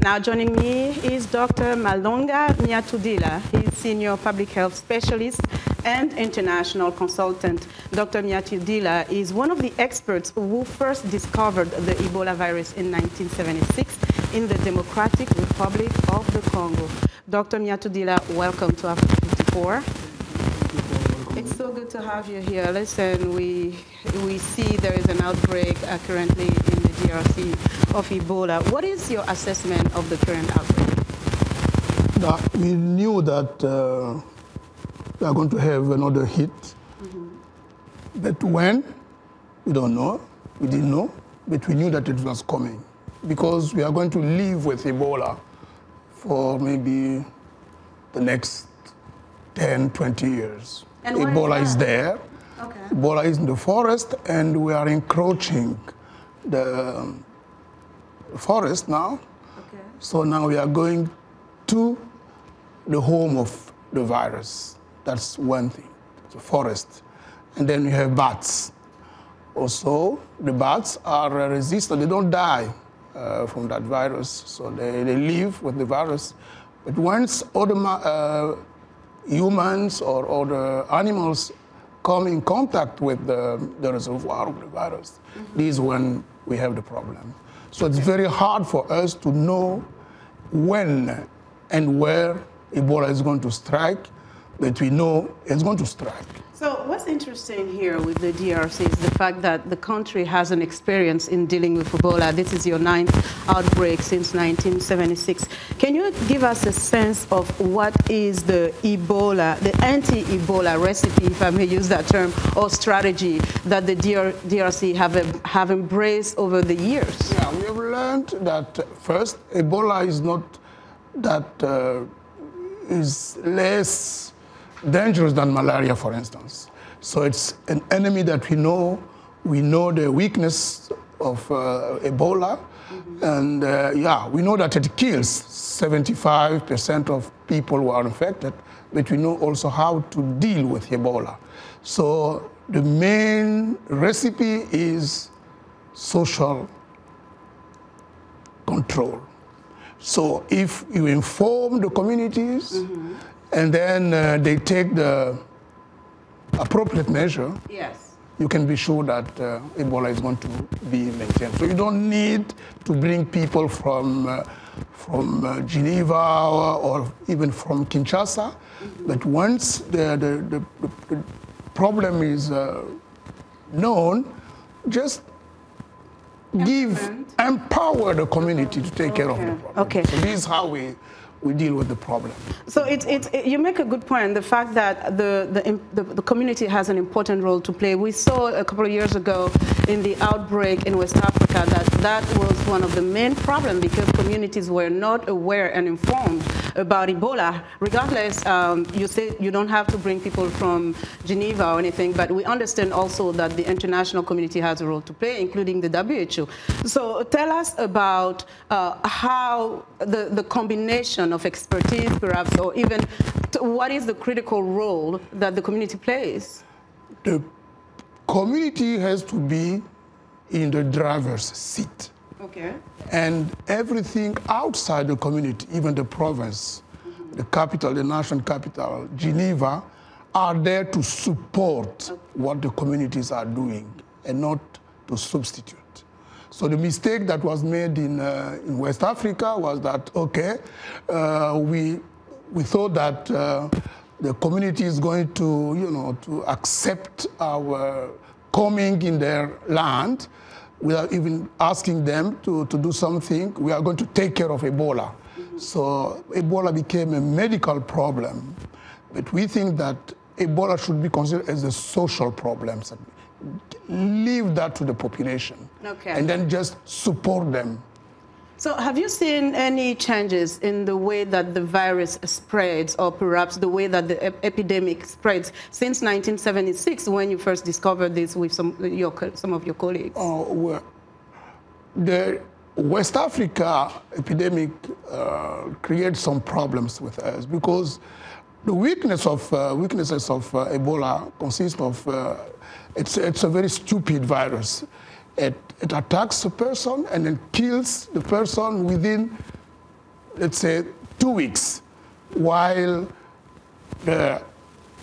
Now joining me is Dr. Malonga Miatudila. He's Senior Public Health Specialist and International Consultant. Dr. Miatudila is one of the experts who first discovered the Ebola virus in 1976 in the Democratic Republic of the Congo. Dr. Miatudila, welcome to Africa 54. It's so good to have you here. Listen, we see there is an outbreak currently in the DRC of Ebola. What is your assessment of the current outbreak? We knew that we are going to have another hit. But when? We don't know. We didn't know. But we knew that it was coming. Because we are going to live with Ebola for maybe the next 10, 20 years. And Ebola is there. Okay. Ebola is in the forest, and we are encroaching the forest now. Okay. So now we are going to the home of the virus. That's one thing, the forest. And then you have bats. Also, the bats are resistant. They don't die from that virus, so they live with the virus. But once other humans or other animals come in contact with the reservoir of the virus, this is when we have the problem. So it's very hard for us to know when and where Ebola is going to strike, but we know it's going to strike. So what's interesting here with the DRC is the fact that the country has an experience in dealing with Ebola. This is your 9th outbreak since 1976. Can you give us a sense of what is the Ebola, the anti-Ebola recipe, if I may use that term, or strategy that the DRC have embraced over the years? Yeah, we have learned that first, Ebola is not that is less dangerous than malaria, for instance. So it's an enemy that we know. We know the weakness of Ebola. And yeah, we know that it kills 75% of people who are infected, but we know also how to deal with Ebola. So the main recipe is social control. So if you inform the communities, and then they take the appropriate measure, yes, you can be sure that Ebola is going to be maintained. So you don't need to bring people from Geneva or even from Kinshasa. But once the problem is known, just empower the community to take care of the problem. Okay. So this is how we deal with the problem. So you make a good point, the fact that the community has an important role to play. We saw a couple of years ago in the outbreak in West Africa that was one of the main problems because communities were not aware and informed about Ebola. Regardless, you say you don't have to bring people from Geneva or anything, but we understand also that the international community has a role to play, including the WHO. So tell us about how the combination of expertise, perhaps, or even what is the critical role that the community plays? The community has to be in the driver's seat. Okay. And everything outside the community, even the province, the capital, the national capital, Geneva, are there to support what the communities are doing and not to substitute. So the mistake that was made in West Africa was that, okay, we thought that the community is going to, to accept our coming in their land without even asking them to do something. We are going to take care of Ebola. So Ebola became a medical problem. But we think that Ebola should be considered as a social problem. So leave that to the population. Okay. And then just support them. So have you seen any changes in the way that the virus spreads, or perhaps the way that the epidemic spreads since 1976, when you first discovered this with some of your colleagues? Well, the West Africa epidemic creates some problems with us because the weaknesses of Ebola consist of it's a very stupid virus. It attacks a person and then kills the person within let's say, 2 weeks, while the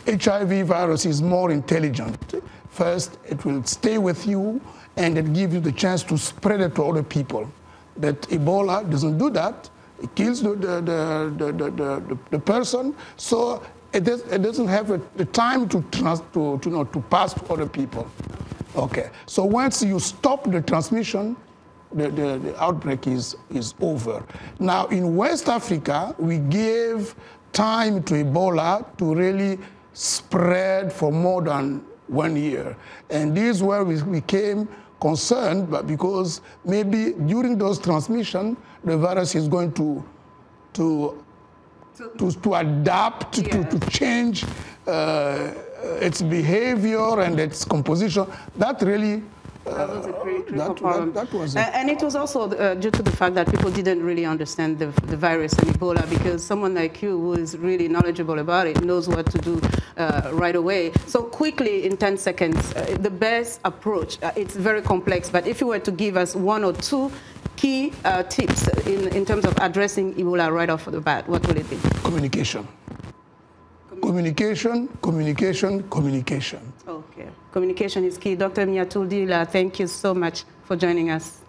HIV virus is more intelligent. First, it will stay with you, and it gives you the chance to spread it to other people. But Ebola doesn't do that. It kills the person, so it doesn't have the time to pass to other people. Okay, so once you stop the transmission, the outbreak is over. Now, in West Africa, we gave time to Ebola to really spread for more than 1 year. And this is where we became concerned, but because maybe during those transmission, the virus is going to adapt, to change its behavior and its composition. That really that was a critical problem. That was and it was also due to the fact that people didn't really understand the virus and Ebola, because someone like you who is really knowledgeable about it knows what to do right away. So quickly, in 10 seconds, the best approach, it's very complex, but if you were to give us 1 or 2 key tips in terms of addressing Ebola right off the bat, what will it be? Communication. Communication, communication, communication. Okay. Communication is key. Dr. Miatudila, thank you so much for joining us.